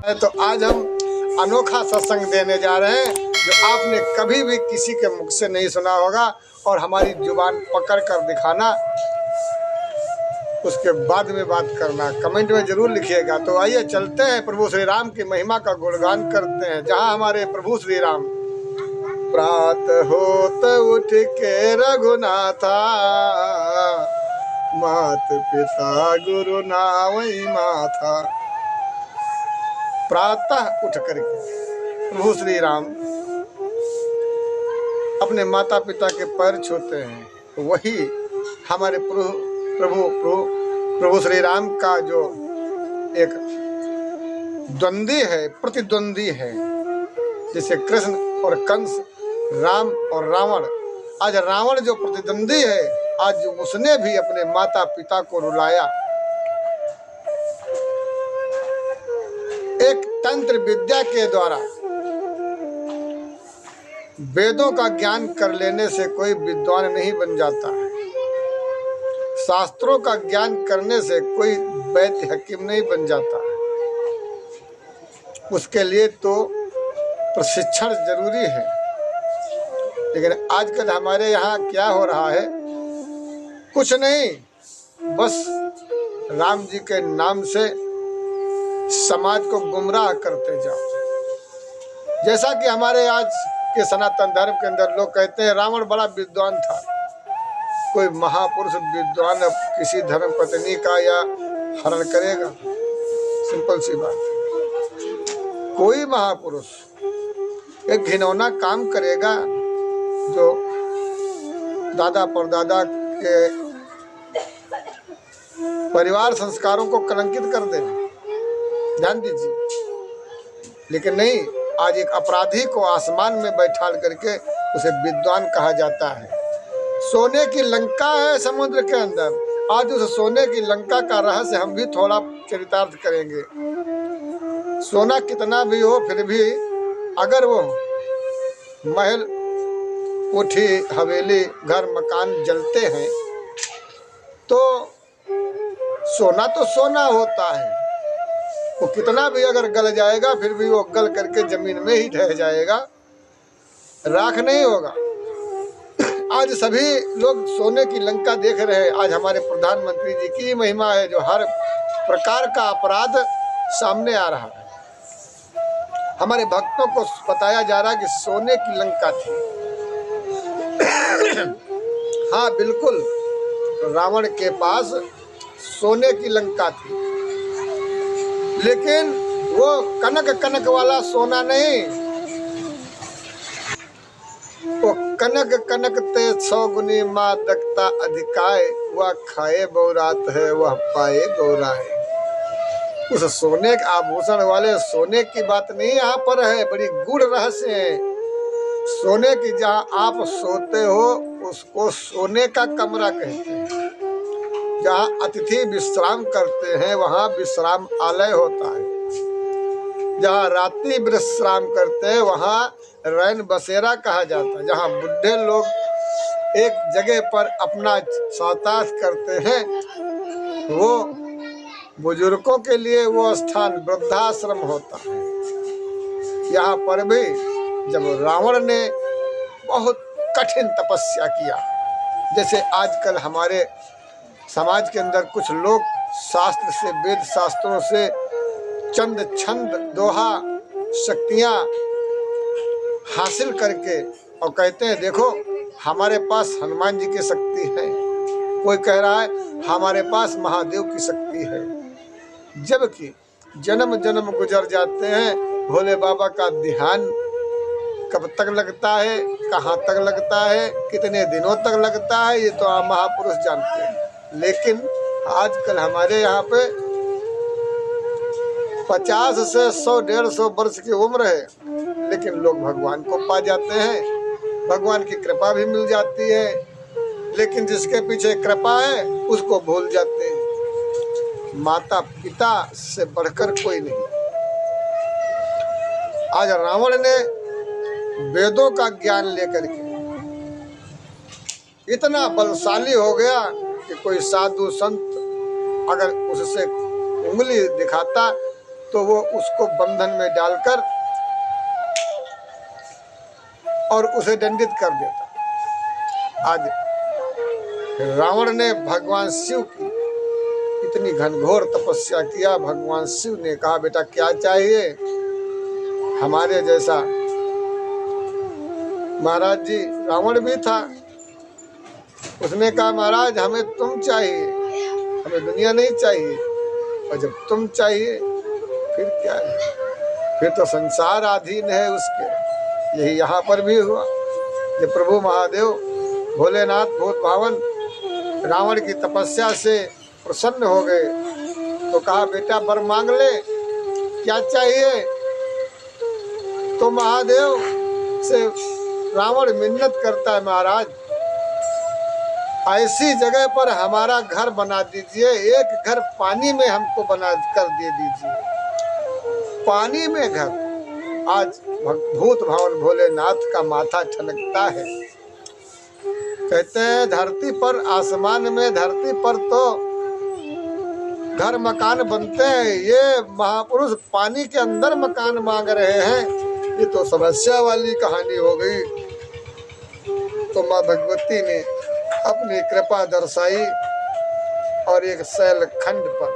तो आज हम अनोखा सत्संग देने जा रहे हैं जो आपने कभी भी किसी के मुख से नहीं सुना होगा और हमारी जुबान पकड़ कर दिखाना, उसके बाद में बात करना, कमेंट में जरूर लिखिएगा। तो आइए चलते हैं, प्रभु श्री राम की महिमा का गुणगान करते हैं। जहाँ हमारे प्रभु श्री राम प्रातः होत उठ के रघुनाथा, मात पिता गुरु नावई माथा। प्रातः उठ करके प्रभु श्री राम अपने माता पिता के पैर छूते हैं। वही हमारे प्रभु श्री राम का जो एक द्वंद्वी है, प्रतिद्वंदी है, जैसे कृष्ण और कंस, राम और रावण। आज रावण जो प्रतिद्वंदी है, आज उसने भी अपने माता पिता को रुलाया। एक तंत्र विद्या के द्वारा वेदों का ज्ञान कर लेने से कोई विद्वान नहीं बन जाता है। शास्त्रों का ज्ञान करने से कोई वैद्य हकीम नहीं बन जाता है। उसके लिए तो प्रशिक्षण जरूरी है। लेकिन आजकल हमारे यहाँ क्या हो रहा है, कुछ नहीं, बस राम जी के नाम से समाज को गुमराह करते जाओ। जैसा कि हमारे आज के सनातन धर्म के अंदर लोग कहते हैं रावण बड़ा विद्वान था। कोई महापुरुष विद्वान अब किसी धर्म पत्नी का या हरण करेगा? सिंपल सी बात। कोई महापुरुष एक घिनौना काम करेगा जो दादा परदादा के परिवार संस्कारों को कलंकित कर दे, ध्यान दीजिए। लेकिन नहीं, आज एक अपराधी को आसमान में बैठाल करके उसे विद्वान कहा जाता है। सोने की लंका है समुद्र के अंदर। आज उस सोने की लंका का रहस्य हम भी थोड़ा चरितार्थ करेंगे। सोना कितना भी हो, फिर भी अगर वो महल, कोठी, हवेली, घर, मकान जलते हैं तो सोना होता है। वो कितना भी अगर गल जाएगा फिर भी वो गल करके जमीन में ही ढह जाएगा, राख नहीं होगा। आज सभी लोग सोने की लंका देख रहे हैं। आज हमारे प्रधानमंत्री जी की महिमा है जो हर प्रकार का अपराध सामने आ रहा है। हमारे भक्तों को बताया जा रहा है कि सोने की लंका थी। हाँ बिल्कुल, रावण के पास सोने की लंका थी, लेकिन वो कनक वाला सोना नहीं। वो कनक ते 100 गुनी मादकता अधिकाय, वह खाए बहुरात है वह पाए गौराए। उस सोने के आभूषण वाले सोने की बात नहीं यहाँ पर है, बड़ी गूढ़ रहस्य है। सोने की जहाँ आप सोते हो उसको सोने का कमरा कहते हैं। जहाँ अतिथि विश्राम करते हैं वहाँ विश्राम आलय होता है। जहाँ रात्रि विश्राम करते हैं वहाँ रैन बसेरा कहा जाता है। जहाँ बुढ़े लोग एक जगह पर अपना सौतास करते हैं, वो बुजुर्गों के लिए वो स्थान वृद्धाश्रम होता है। यहाँ पर भी जब रावण ने बहुत कठिन तपस्या किया, जैसे आजकल हमारे समाज के अंदर कुछ लोग शास्त्र से, वेद शास्त्रों से चंद छंद दोहा शक्तियाँ हासिल करके और कहते हैं देखो हमारे पास हनुमान जी की शक्ति है, कोई कह रहा है हमारे पास महादेव की शक्ति है। जबकि जन्म जन्म गुजर जाते हैं, भोले बाबा का ध्यान कब तक लगता है, कहाँ तक लगता है, कितने दिनों तक लगता है, ये तो आप महापुरुष जानते हैं। लेकिन आजकल हमारे यहाँ पे 50 से 100-150 वर्ष की उम्र है, लेकिन लोग भगवान को पा जाते हैं, भगवान की कृपा भी मिल जाती है, लेकिन जिसके पीछे कृपा है उसको भूल जाते हैं। माता पिता से बढ़कर कोई नहीं। आज रावण ने वेदों का ज्ञान लेकर के इतना बलशाली हो गया कि कोई साधु संत अगर उससे उंगली दिखाता तो वो उसको बंधन में डालकर और उसे दंडित कर देता। आज रावण ने भगवान शिव की इतनी घनघोर तपस्या किया। भगवान शिव ने कहा, बेटा क्या चाहिए? हमारे जैसा महाराज जी रावण भी था, उसने कहा महाराज हमें तुम चाहिए, हमें दुनिया नहीं चाहिए, और जब तुम चाहिए फिर क्या है? फिर तो संसार अधीन है उसके। यही यहाँ पर भी हुआ। जब प्रभु महादेव भोलेनाथ भूत भावन रावण की तपस्या से प्रसन्न हो गए तो कहा, बेटा वर मांग ले, क्या चाहिए? तो महादेव से रावण मिन्नत करता है, महाराज ऐसी जगह पर हमारा घर बना दीजिए, एक घर पानी में हमको बना कर दे दीजिए, पानी में घर। आज भूत भावन भोलेनाथ का माथा ठनकता है। कहते हैं धरती पर, आसमान में, धरती पर तो घर मकान बनते हैं, ये महापुरुष पानी के अंदर मकान मांग रहे हैं, ये तो समस्या वाली कहानी हो गई। तो माँ भगवती ने अपनी कृपा दर्शाई और एक शैल खंड पर,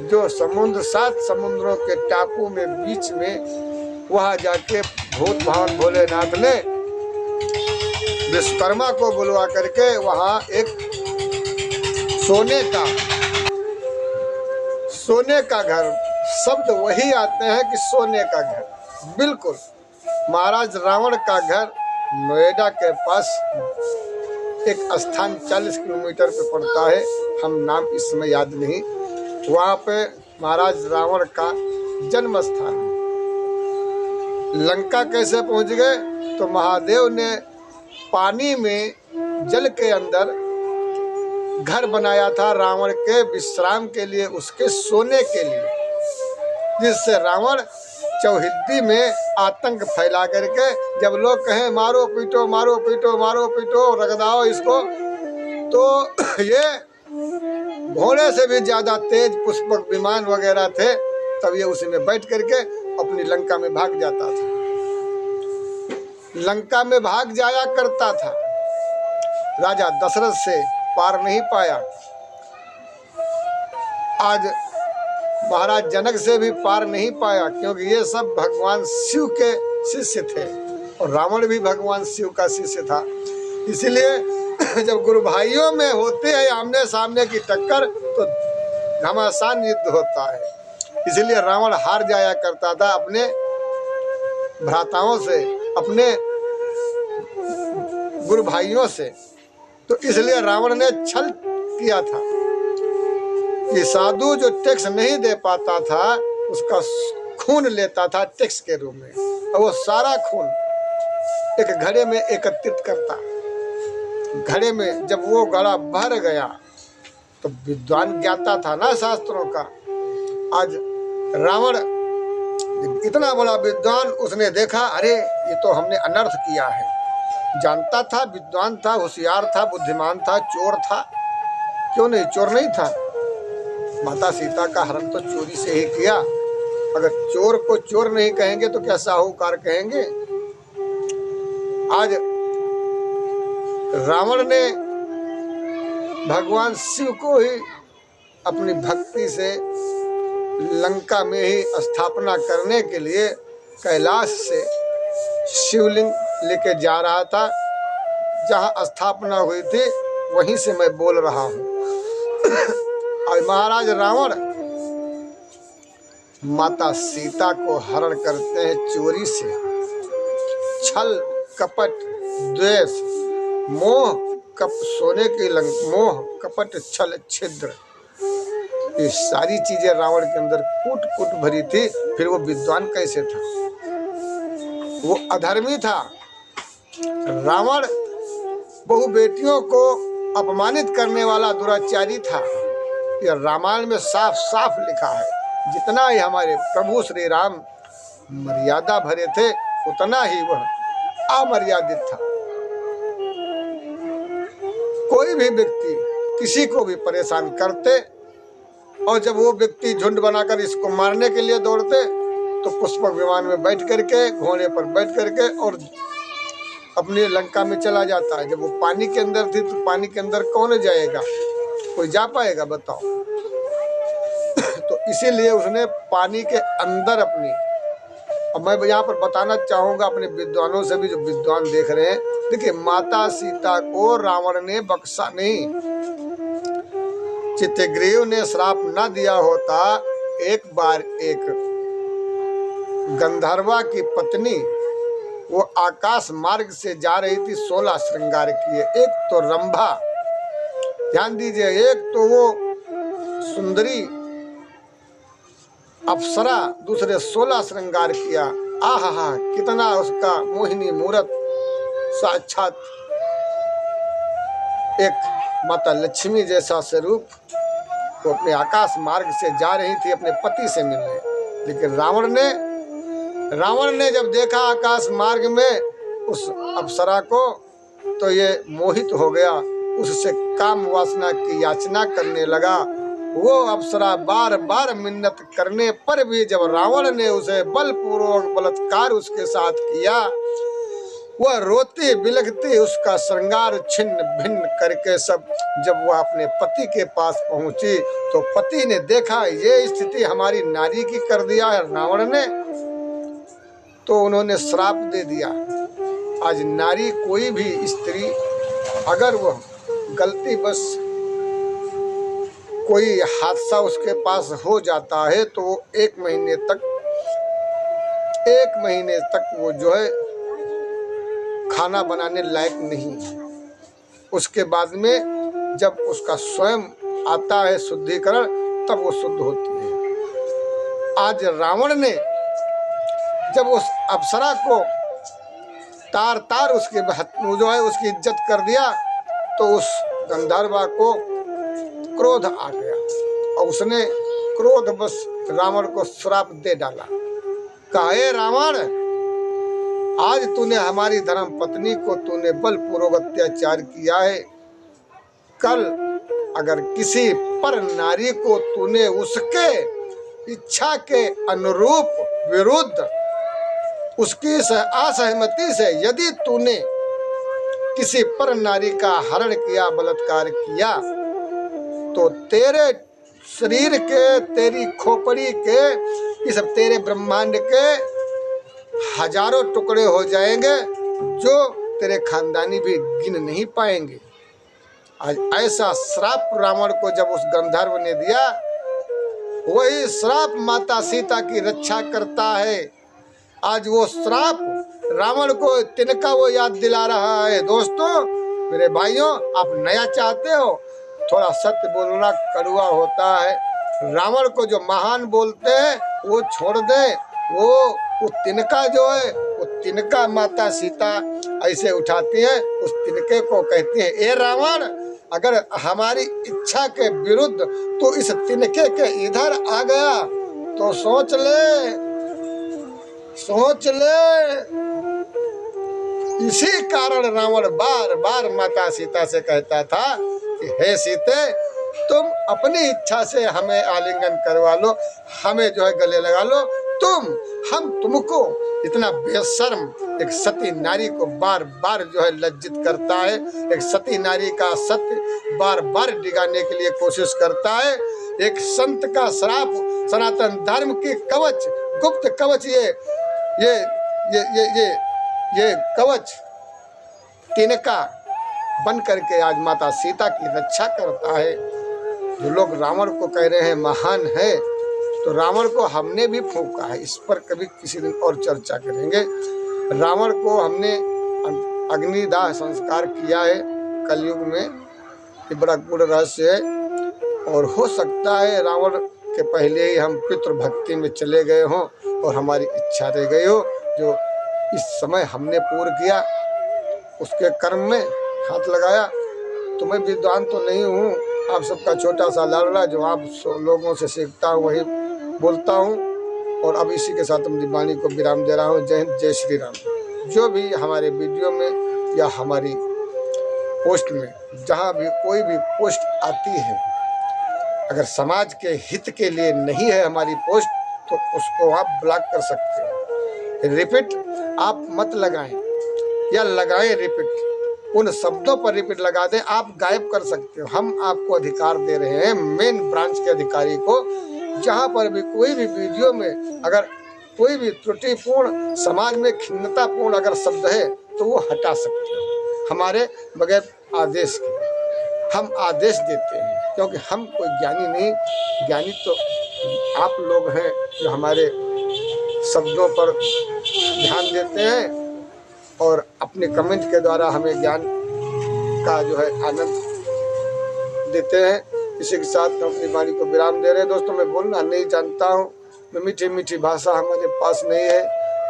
जो समुद्र 7 समुद्रों के टापू में बीच में, वहां जाके भूत भावन भोलेनाथ ने विश्वकर्मा को बुलवा करके वहां एक सोने का घर, शब्द वही आते हैं कि सोने का घर, बिल्कुल महाराज रावण का घर नोएडा के पास एक स्थान 40 किलोमीटर पे पड़ता है, हम नाम इस समय याद नहीं। वहाँ पे महाराज रावण का जन्म स्थान है। लंका कैसे पहुँच गए? तो महादेव ने पानी में, जल के अंदर घर बनाया था रावण के विश्राम के लिए, उसके सोने के लिए, जिससे रावण चौहिद्दी में आतंक फैला करके जब लोग कहें मारो पीटो मारो पीटो मारो पीटो रगदाओ इसको, तो ये घोड़े से भी ज्यादा तेज पुष्पक विमान वगैरह थे, तब ये उसी में बैठ करके अपनी लंका में भाग जाता था, लंका में भाग जाया करता था। राजा दशरथ से पार नहीं पाया, आज महाराज जनक से भी पार नहीं पाया, क्योंकि ये सब भगवान शिव के शिष्य थे और रावण भी भगवान शिव का शिष्य था। इसलिए जब गुरु भाइयों में होते हैं आमने सामने की टक्कर तो घमासान युद्ध होता है। इसलिए रावण हार जाया करता था अपने भ्राताओं से, अपने गुरु भाइयों से। तो इसलिए रावण ने छल किया था कि साधु जो टैक्स नहीं दे पाता था उसका खून लेता था टैक्स के रूप में, और वो सारा खून एक घड़े में एकत्रित करता। घड़े में जब वो घड़ा भर गया तो विद्वान ज्ञाता था ना शास्त्रों का। आज रावण इतना बड़ा विद्वान, उसने देखा अरे ये तो हमने अनर्थ किया है। जानता था, विद्वान था, होशियार था, बुद्धिमान था, चोर था, क्यों नहीं, चोर नहीं था। माता सीता का हरण तो चोरी से ही किया। अगर चोर को चोर नहीं कहेंगे तो क्या साहूकार कहेंगे। आज रावण ने भगवान शिव को ही अपनी भक्ति से लंका में ही स्थापना करने के लिए कैलाश से शिवलिंग लेके जा रहा था। जहां स्थापना हुई थी वहीं से मैं बोल रहा हूं। और महाराज रावण माता सीता को हरण करते हैं चोरी से। छल कपट द्वेष मोह सोने की मोह कपट छल छिद्र, ये सारी चीजें रावण के अंदर कूट कूट भरी थी। फिर वो विद्वान कैसे था? वो अधर्मी था। रावण बहु बेटियों को अपमानित करने वाला दुराचारी था। यह रामायण में साफ साफ लिखा है। जितना ही हमारे प्रभु श्री राम मर्यादा भरे थे उतना ही वह अमर्यादित था। कोई भी व्यक्ति किसी को भी परेशान करते और जब वो व्यक्ति झुंड बनाकर इसको मारने के लिए दौड़ते तो पुष्पक विमान में बैठ करके, घोड़े पर बैठ करके और अपनी लंका में चला जाता है। जब वो पानी के अंदर थी तो पानी के अंदर कौन जाएगा, कोई जा पाएगा बताओ। तो इसीलिए उसने पानी के अंदर अपनी, अब मैं यहाँ पर बताना चाहूंगा अपने विद्वानों से भी, जो विद्वान देख रहे हैं, देखिए माता सीता को रावण ने बख्शा नहीं। चित्रग्रीव ने श्राप न दिया होता, एक बार एक गंधर्वा की पत्नी वो आकाश मार्ग से जा रही थी 16 श्रृंगार किए। एक तो रंभा, ध्यान दीजिए, एक तो वो सुंदरी अप्सरा, दूसरे 16 श्रृंगार किया। आहा, कितना उसका मोहिनी मूरत, साक्षात एक माता लक्ष्मी जैसा स्वरूप। वो अपने आकाश मार्ग से जा रही थी अपने पति से मिलने, लेकिन रावण ने जब देखा आकाश मार्ग में उस अप्सरा को तो ये मोहित हो गया, उससे काम वासना की याचना करने लगा। वो अप्सरा बार बार मिन्नत करने पर भी जब रावण ने उसे बलपूर्वक बलात्कार उसके साथ किया, वह रोती बिलखती उसका श्रृंगार छिन्न भिन्न करके सब जब वह अपने पति के पास पहुंची तो पति ने देखा ये स्थिति हमारी नारी की कर दिया है रावण ने, तो उन्होंने श्राप दे दिया। आज नारी कोई भी स्त्री अगर वह गलती बस कोई हादसा उसके पास हो जाता है तो वो एक महीने तक वो जो है खाना बनाने लायक नहीं है। उसके बाद में जब उसका स्वयं आता है शुद्धिकरण तब वो शुद्ध होती है। आज रावण ने जब उस अप्सरा को तार तार उसके जो है उसकी इज्जत कर दिया तो उस गंधर्वा को क्रोध आ गया और उसने क्रोध बस रावण को श्राप दे डाला। कहा, हे रावण, आज तूने हमारी धर्म पत्नी को तूने बलपूर्वक अत्याचार किया है। कल अगर किसी पर नारी को तूने उसके इच्छा के अनुरूप विरुद्ध उसकी असहमति से यदि तूने किसी पर नारी का हरण किया, बलात्कार किया, तो तेरे शरीर के, तेरी खोपड़ी के, इस तेरे ब्रह्मांड के हजारों टुकड़े हो जाएंगे जो तेरे खानदानी भी गिन नहीं पाएंगे। आज ऐसा श्राप रावण को जब उस गंधर्व ने दिया, वही श्राप माता सीता की रक्षा करता है। आज वो श्राप रावण को तिनका वो याद दिला रहा है। दोस्तों, मेरे भाइयों, आप नया चाहते हो, थोड़ा सत्य बोलना कड़वा होता है। रावण को जो महान बोलते हैं वो छोड़ दें। वो तिनका जो है, वो तिनका माता सीता ऐसे उठाती है, उस तिनके को कहती है, ए रावण, अगर हमारी इच्छा के विरुद्ध तो इस तिनके के इधर आ गया तो सोच ले। इसी कारण रावण बार बार माता सीता से कहता था कि हे सीते, तुम अपनी इच्छा से हमें आलिंगन करवा लो, हमें जो है गले लगा लो। हम तुमको इतना बेशर्म एक सती नारी को बार बार जो है लज्जित करता है, एक सती नारी का सत्य बार बार डिगाने के लिए कोशिश करता है। एक संत का श्राप, सनातन धर्म की कवच, गुप्त कवच, ये कवच तिनका बन करके आज माता सीता की रक्षा करता है। जो लोग रावण को कह रहे हैं महान है, तो रावण को हमने भी फूंका है। इस पर कभी किसी दिन और चर्चा करेंगे। रावण को हमने अग्निदाह संस्कार किया है कलयुग में, ये बड़ा गूढ़ रहस्य है। और हो सकता है रावण के पहले ही हम पितृभक्ति में चले गए हों और हमारी इच्छा रह गई हो, जो इस समय हमने पूर्ण किया, उसके कर्म में हाथ लगाया। तो मैं विद्वान तो नहीं हूँ, आप सबका छोटा सा लाडला, जो आप लोगों से सीखता हूँ वही बोलता हूँ। और अब इसी के साथ अपनी वाणी को विराम दे रहा हूँ। जय हिंद, जय श्री राम। जो भी हमारे वीडियो में या हमारी पोस्ट में जहाँ भी कोई भी पोस्ट आती है अगर समाज के हित के लिए नहीं है हमारी पोस्ट तो उसको आप ब्लॉक कर सकते हो। रिपीट आप मत लगाएं या लगाएं रिपीट, उन शब्दों पर रिपीट लगा दें, आप गायब कर सकते हो। हम आपको अधिकार दे रहे हैं मेन ब्रांच के अधिकारी को, जहां पर भी कोई भी वीडियो में अगर कोई भी त्रुटिपूर्ण समाज में खिन्नतापूर्ण अगर शब्द है तो वो हटा सकते हो हमारे बगैर आदेश के। हम आदेश देते हैं क्योंकि हम कोई ज्ञानी नहीं, ज्ञानी तो आप लोग हैं जो हमारे शब्दों पर ध्यान देते हैं और अपने कमेंट के द्वारा हमें ज्ञान का जो है आनंद देते हैं। इसी के साथ हम अपनी वाणी को विराम दे रहे हैं। दोस्तों मैं बोलना नहीं जानता हूँ, मैं मीठी मीठी भाषा हमारे पास नहीं है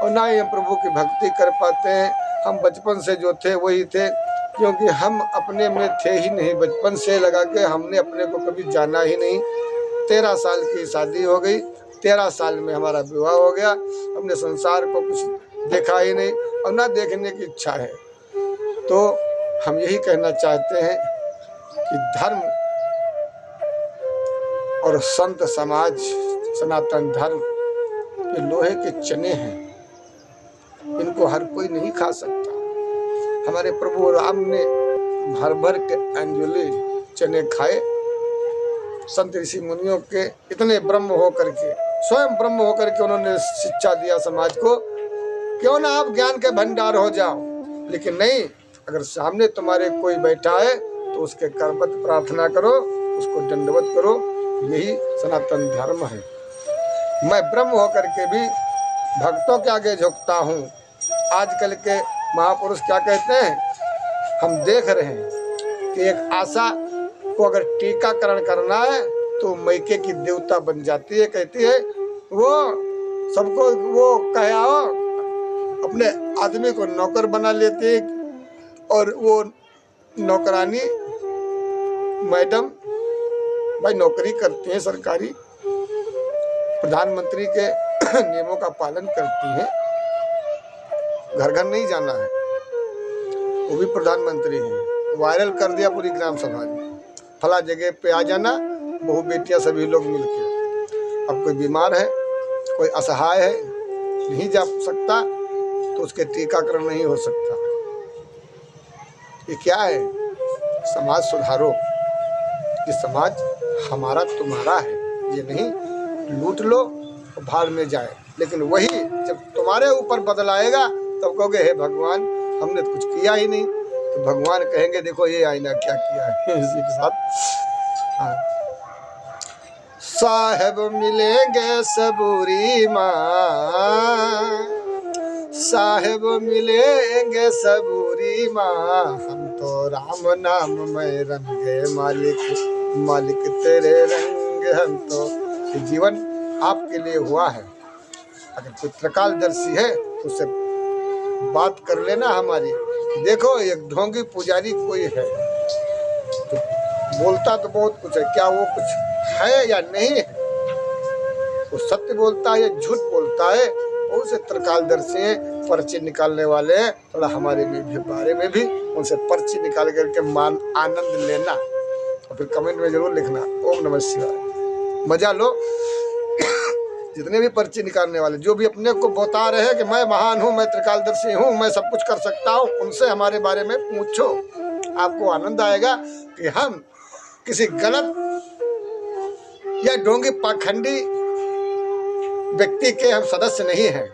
और ना ही हम प्रभु की भक्ति कर पाते हैं। हम बचपन से जो थे वही थे, क्योंकि हम अपने में थे ही नहीं। बचपन से लगा के हमने अपने को कभी जाना ही नहीं। 13 साल की शादी हो गई, 13 साल में हमारा विवाह हो गया। हमने संसार को कुछ देखा ही नहीं और ना देखने की इच्छा है। तो हम यही कहना चाहते हैं कि धर्म और संत समाज सनातन धर्म ये लोहे के चने हैं, इनको हर कोई नहीं खा सकता। हमारे प्रभु राम ने भर भर के अंजलि चने खाए। संत ऋषि मुनियों के इतने ब्रह्म होकर के, स्वयं ब्रह्म होकर के उन्होंने शिक्षा दिया समाज को, क्यों ना आप ज्ञान के भंडार हो जाओ। लेकिन नहीं, अगर सामने तुम्हारे कोई बैठा है तो उसके करबद्ध प्रार्थना करो, उसको दंडवत करो। यही सनातन धर्म है। मैं ब्रह्म होकर के भी भक्तों के आगे झुकता हूँ। आजकल के महापुरुष क्या कहते हैं, हम देख रहे हैं कि एक आशा को अगर टीकाकरण करना है तो मैके की देवता बन जाती है। कहती है वो सबको वो कहे आओ, अपने आदमी को नौकर बना लेती है और वो नौकरानी मैडम भाई नौकरी करती हैं, सरकारी प्रधानमंत्री के नियमों का पालन करती हैं। घर घर नहीं जाना है, वो भी प्रधानमंत्री हैं। वायरल कर दिया पूरी ग्राम सभा में, फला जगह पे आ जाना, बहू बेटियां सभी लोग मिलके। अब कोई बीमार है, कोई असहाय है, नहीं जा सकता तो उसके टीकाकरण नहीं हो सकता। ये क्या है? समाज सुधारो। ये समाज हमारा तुम्हारा है, ये नहीं लूट लो और भाड़ में जाए। लेकिन वही जब तुम्हारे ऊपर बदल आएगा तब कहोगे हे भगवान हमने तो कुछ किया ही नहीं। तो भगवान कहेंगे देखो ये आईना क्या किया है। इसी के साथ साहेब मिलेंगे सबूरी माँ, साहेब मिलेंगे सबूरी माँ, हम तो राम नाम में रंगे मालिक, मालिक तेरे रंग हम तो। ये जीवन आपके लिए हुआ है। अगर कोई त्रिकालदर्शी है तो उससे बात कर लेना हमारी। देखो एक ढोंगी पुजारी कोई है तो बोलता तो बहुत कुछ है, क्या वो कुछ है या नहीं है? वो सत्य बोलता है या झूठ बोलता है? बहुत से त्रिकालदर्शी हैं, पर्ची निकालने वाले हैं। थोड़ा हमारे में भी बारे में भी उनसे पर्ची निकाल करके मान आनंद लेना और फिर कमेंट में जरूर लिखना ओम नमः शिवाय। मजा लो। जितने भी पर्ची निकालने वाले जो भी अपने को बता रहे हैं कि मैं महान हूँ, मैं त्रिकालदर्शी हूँ, मैं सब कुछ कर सकता हूँ, उनसे हमारे बारे में पूछो। आपको आनंद आएगा कि हम किसी गलत या ढोंगी पाखंडी व्यक्ति के हम सदस्य नहीं हैं।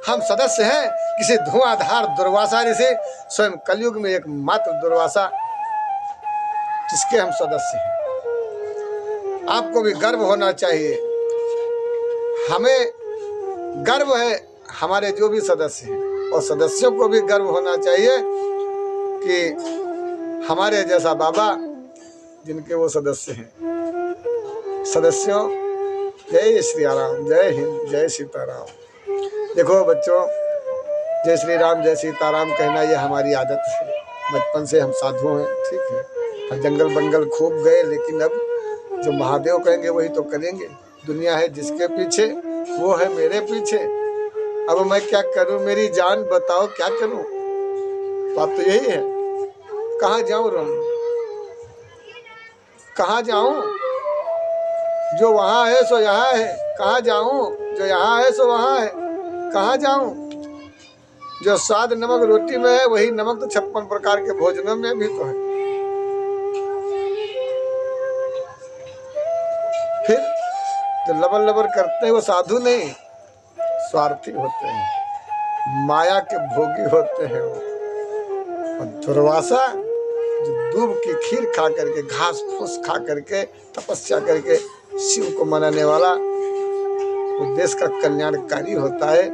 हम सदस्य हैं किसी धुआंधार दुर्वासा ऋषि, स्वयं कलयुग में एक मात्र दुर्वासा, जिसके हम सदस्य हैं। आपको भी गर्व होना चाहिए। हमें गर्व है हमारे जो भी सदस्य हैं, और सदस्यों को भी गर्व होना चाहिए कि हमारे जैसा बाबा जिनके वो सदस्य हैं। सदस्यों जय श्री राम, जय हिंद, जय सीताराम। देखो बच्चों, जय श्री राम जय सीताराम कहना ये हमारी आदत है। बचपन से हम साधु हैं, ठीक है। हम जंगल बंगल खूब गए, लेकिन अब जो महादेव कहेंगे वही तो करेंगे। दुनिया है जिसके पीछे, वो है मेरे पीछे। अब मैं क्या करूं, मेरी जान बताओ क्या करूं? बात तो यही है। कहाँ जाऊं राम, कहाँ जाऊं? जो वहां है सो यहाँ है, कहाँ जाऊं? जो यहाँ है सो वहां है, कहाँ जाऊं? जो स्वाद नमक रोटी में है वही नमक तो 56 प्रकार के भोजनों में भी तो है। फिर जो लबर लबर करते हैं वो साधु नहीं, स्वार्थी होते हैं, माया के भोगी होते हैं वो। और दुर्वासा जो दूब की खीर खा करके, घास फूस खा करके, तपस्या करके शिव को मनाने वाला, वो देश का कल्याणकारी होता है।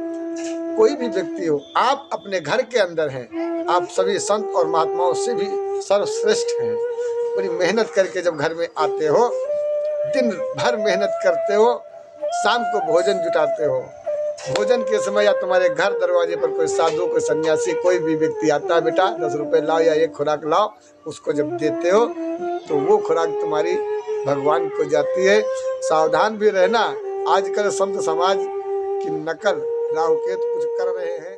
कोई भी व्यक्ति हो, आप अपने घर के अंदर हैं, आप सभी संत और महात्माओं से भी सर्वश्रेष्ठ हैं। बड़ी मेहनत करके जब घर में आते हो, दिन भर मेहनत करते हो, शाम को भोजन जुटाते हो, भोजन के समय या तुम्हारे घर दरवाजे पर कोई साधु, कोई सन्यासी, कोई भी व्यक्ति आता है, बेटा 10 रुपए लाओ या एक खुराक लाओ, उसको जब देते हो तो वो खुराक तुम्हारी भगवान को जाती है। सावधान भी रहना, आजकल संत समाज की नकल राहु केतु कुछ कर रहे हैं।